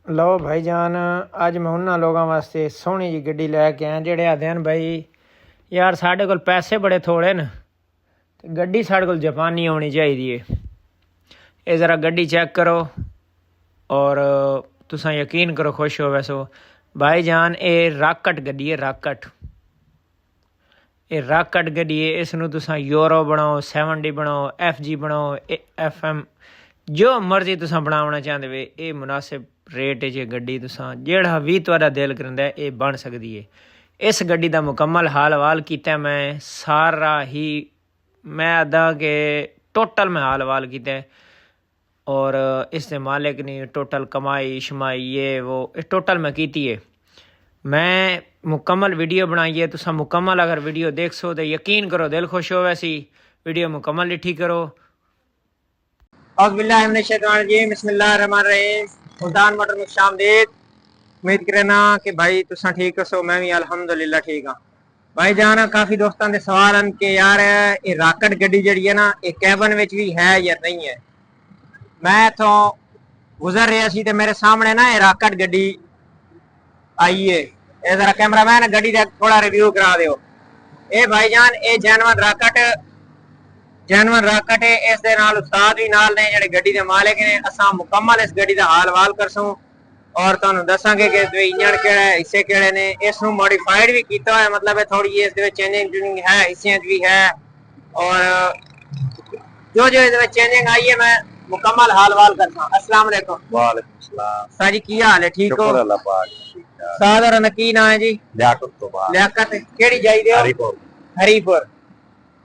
लो भाईजान, अज मैं उन्होंने लोगों वास्ते सोहनी जी गड्डी लैके आया जेड़े आते हैं भाई यार साढ़े कोल पैसे बड़े थोड़े न ते गड्डी साढ़े कोल जापानी होनी चाहिए। ये ज़रा गड्डी चेक करो और तुसा यकीन करो खुश हो वैसो भाईजान। ये राकट गड्डी है, राकट। ये राकट गड्डी है। इसनूं तुसा यूरो बनाओ, 7D बनाओ, FG बनाओ, FM जो मर्जी तुसा बनावना चाहते वे ये मुनासिब रेट च गड्डी तुसा जेड़ा भी तुहाडा दिल करदा है ये बन सकदी है। इस गड्डी दा मुकम्मल हाल हवाल कीता मैं सारा ही, मैं अदा के टोटल मैं हाल हवाल कीता है और इसके मालिक ने टोटल कमाई शमाई ये वो टोटल मैं कीती है। मैं मुकम्मल वीडियो बनाई है, तुसा मुकम्मल अगर वीडियो देख सो तो यकीन करो दिल खुश हो वैसी वीडियो मुकम्मल लिठी करो। बिस्मिल्लाहिर्रहमानिर्रहीम। सुल्तान मोटर में खुशामदीद। उम्मीद करना कि भाई तुसा ठीक हो। मैं भी अल्हम्दुलिल्लाह ठीक हाँ। भाई जाना काफी दोस्तों के सवाल हैं कि यार ये राकट गड्डी जी है ना ये कैबन में भी है या नहीं है। मैं तो गुजर रहा सी ते मेरे सामने ना ये राकट गड्डी आई है। ये जरा कैमरामैन गड्डी का थोड़ा रिव्यू करा दो। ये भाईजान ये जैनवन राकट है। इस दे नाल उस्ताद भी नाल ने जेड़े गड्डी दे मालिक ने। असां मुकम्मल इस गड्डी दा हाल वाल करसूं और तुहानू दसांगे कि इसदे इंजन केड़ा है, हिस्से केड़े ने। इसनू मॉडिफाइड भी कीता है, मतलब है थोड़ी इस दे विच चेंजिंग है, हिस्सियां भी है और जो जो इसदे विच चेंजिंग आई है मैं मुकम्मल हाल वाल करसा। अस्सलाम वालेकुम। वालेकुम सलाम। सर जी की हाल है? ठीक हो? शुक्र अल्लाह पाक। साद और नकी ना है जी? लियाकत तो बात। लियाकत केड़ी चाहिए? हरीपुर। हरीपुर।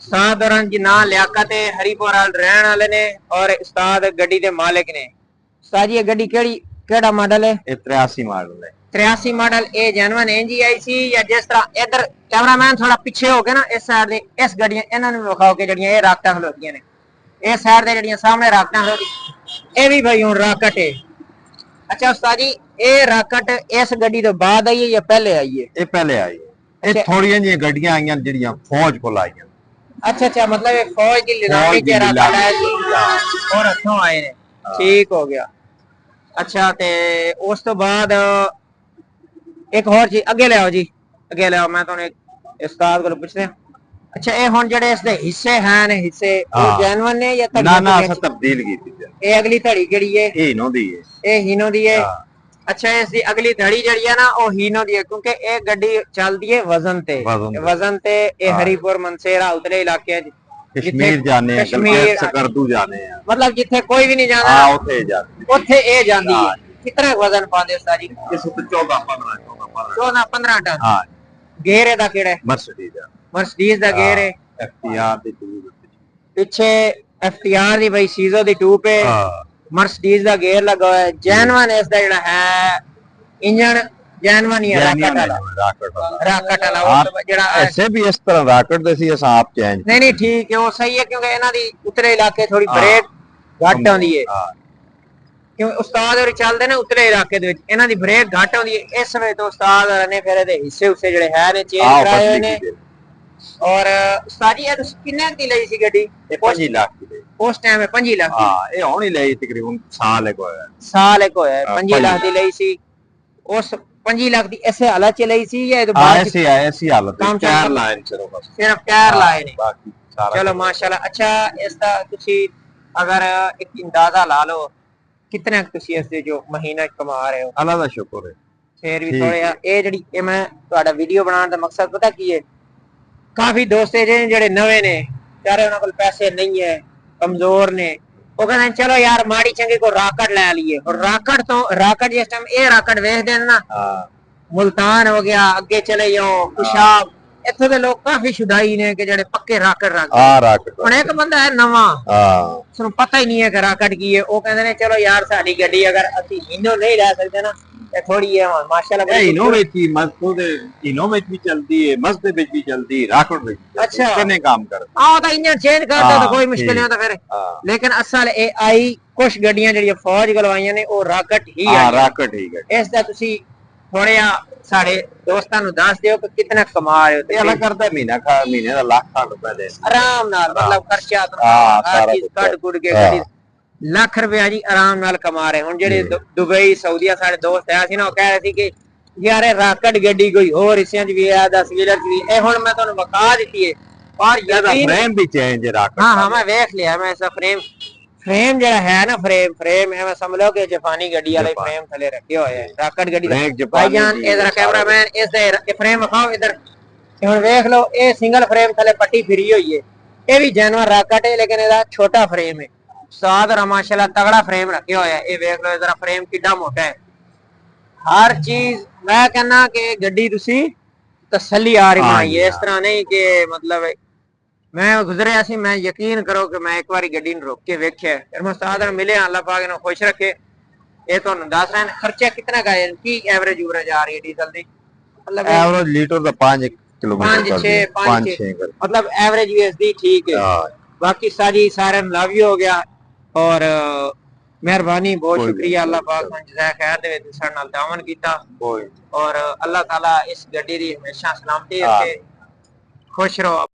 उस्ताद दौरान जी ना लियाकत है, हरीपुर रहने वाले ने और उस्ताद गड्डी दे मालिक ने। उस्ताद जी ये गड्डी केड़ा मॉडल है? 83 मॉडल है। 83 मॉडल। ए जेनवन एनजी आई सी या जिस तरह इधर कैमरामैन थोड़ा पीछे हो के ना इस साइड दे इस गड्डियां इन्हां नूं विखाओ के जड़ियां ये राकटां खलोतियां ने। इस साइड दे जड़ियां सामने राकटां खलोती ए भी भाई हुन राकट है। अच्छा उस्ताद जी ये राकट इस गड्डी तो बाद आई है या पहले आई है? ये पहले आई है। ये थोड़ियां जी गड्डियां आईयां जड़ियां फौज कोल आईयां। अच्छा अच्छा, मतलब ये फौज की निगरानी के राकट है जी और हथों आए ने। ठीक हो गया। अच्छा ते उस तो बाद एक और चीज अगे ले आओ जी, अगे ले आओ। मैं तो उस्ताद को पूछते हैं। अच्छा ये हुन जेड़े इसदे हिस्से हैं ने हिस्से वो जेन्युइन ने या ना ना अस तब्दील कीती है। ये अगली धड़ी केड़ी है? ये हीनो दी है। ये हीनो दी है। अच्छा इसदी अगली धड़ी जड़ी है ना वो हीनो दी है क्योंकि ये गड्डी चलदी है वजन ते ये हरीपुर मनसेरा उतले इलाके कश्मीर जाने हैं, कश्मीर सकरदू जाने हैं, मतलब जिथे कोई भी नहीं जाना हां उथे जाती उथे ए जांदी है। कितना वजन पादे उस्ताद जी? इस पे 14-15 टन। हां। गेयर दा केड़ा है? मर्सिडीज दा गेयर है। एफटीआर दी ट्यूब पीछे एफटीआर दी भाई सीजो दी ट्यूब है। मर्सिडीज दा गेयर लगा हुआ है। जेन्युइन इसदा जेड़ा है इंजन जेन्युइन ही है। राकट वाला जेड़ा ऐसे भी इस तरह राकट दे सी अस आप चेंज नहीं ठीक है वो सही है क्योंकि इना दी उतरे इलाके थोड़ी ब्रेक घट आंदी है क्यों उस्ताद और चलदे ने उतरे इलाके दे विच इना दी ब्रेक घट आंदी है। इस वे तो उस्ताद ने फिर इहदे हिस्से उसे जेड़े है ने चेंज कराए ने। और उस्ताद जी ये किन्ने दी लई सी गड्डी? 5 लाख की उस टाइम में 5 लाख। हां ये होनी लई तकरीबन साल एक होया। 5 लाख दी लई सी। उस 5 लाख दी ऐसे हालत च लई सी या तो बाद ऐसी हालत है। टायर लाइन सिर्फ टायर लाए ने बाकी सारा। चलो माशाल्लाह। अच्छा इसदा तुसी अगर एक अंदाजा ला लो कितने तुसी इसदे जो महीना कमा रहे हो? अल्लाह दा शुक्र है। फिर भी थोड़ा ये जड़ी ये मैं ਤੁਹਾਡਾ वीडियो बनाने दा मकसद पता की है? काफी दोस्त है जेड़े नवे ने यार उन्हां कोल पैसे नहीं है, कमजोर ने, वो कहते हैं चलो यार माड़ी चंगी को राकट ले लिए। और राकट जिस टाइम ये राकट वेच देन ना मुल्तान हो गया अगे चले जाओ कुशाब इत्थे दे लोग काफी शुदाई ने कि जेड़े पक्के राकट रख राकट हुण एक बंदा है नवा उसनू पता ही नहीं है कि राकट की है। वो कहते ने चलो यार साडी गड्डी अगर असी हीनो नहीं ले सकते ना थोड़ी है माशाल्लाह हीनो विच ही मस्जिद हीनो विच भी चलती है, मस्जिद विच भी चलती है, राकट विच। अच्छा कितने काम कर हां तो इंजन चेंज करता तो कोई मुश्किल नहीं होता फिर। लेकिन असल ए आई कुछ गड्डियां जेडी फौज गलवाइयां ने वो राकट ही है। राकट ही है। इस दा तुसी थोड़े साडे दोस्तां नु दस दियो कि कितना कमा रहे हो? ये अलग करता है महीने दा लाख रुपए दे आराम नाल, मतलब खर्चा तो हर चीज कट कुट के गड्डी ਲੱਖ ਰੁਪਇਆ ਜੀ ਆਰਾਮ ਨਾਲ ਕਮਾ ਰਹੇ। ਹੁਣ ਜਿਹੜੇ ਦੁਬਈ ਸਾਊਦੀਆ ਸਾਡੇ ਦੋਸਤ ਆਇਆ ਸੀ ਨਾ, ਉਹ ਕਹਿ ਰਹੇ ਸੀ ਕਿ ਯਾਰ ਇਹ ਰਾਕਟ ਗੱਡੀ ਕੋਈ ਹੋਰ ਹਿੱਸਿਆਂ 'ਚ ਵੀ ਆ, 10 ਵੀਲਰ 'ਚ ਵੀ। ਇਹ ਹੁਣ ਮੈਂ ਤੁਹਾਨੂੰ ਵਿਖਾ ਦਿੱਤੀ ਹੈ। ਔਰ ਫਰੇਮ ਵੀ ਚੇਂਜ ਹੈ ਰਾਕਟ। हाँ मैं देख लिया। मैं ऐसा फ्रेम जरा है ना, फ्रेम है, मैं समझ लो कि जापानी गड्डी वाले फ्रेम थले रखे हुए हैं। राकट गड्डी भाईजान इधर कैमरामैन इस फ्रेम दिखाओ इधर। हुण देख लो, ये सिंगल फ्रेम थले पट्टी फिरी हुई है। ये भी जानवर राकट है, लेकिन ਇਹਦਾ छोटा फ्रेम है। साद माशाल्लाह तगड़ा फ्रेम रखे हुए है। ये देख लो इधर फ्रेम कितना मोटा है। हर चीज मैं कहना कि गड्डी तुसी तसल्ली आ रही बनाई है, इस तरह नहीं कि मतलब मैं गुजरिया सी। मैं यकीन करो कि मैं एक बार गड्डी रोक के वेख्या, फिर मैं उस्ताद नाल मिले, अल्लाह पाक इन्हू खुश रखे। ये तुहानू दस रहे खर्चा कितना का है, की एवरेज आ रही है डीजल दी? मतलब एवरेज लीटर दा 5 किलोमीटर 5-6 मतलब एवरेज भी इसदी ठीक है। बाकी सारी सारे लव यू हो गया। और मेहरबानी, बहुत शुक्रिया। अल्लाह पाक ने जज़ा खैर दे साडे नाल तावन कीता। और अल्लाह ताला इस गड्डी दी हमेशा सलामती रखे। खुश रहो।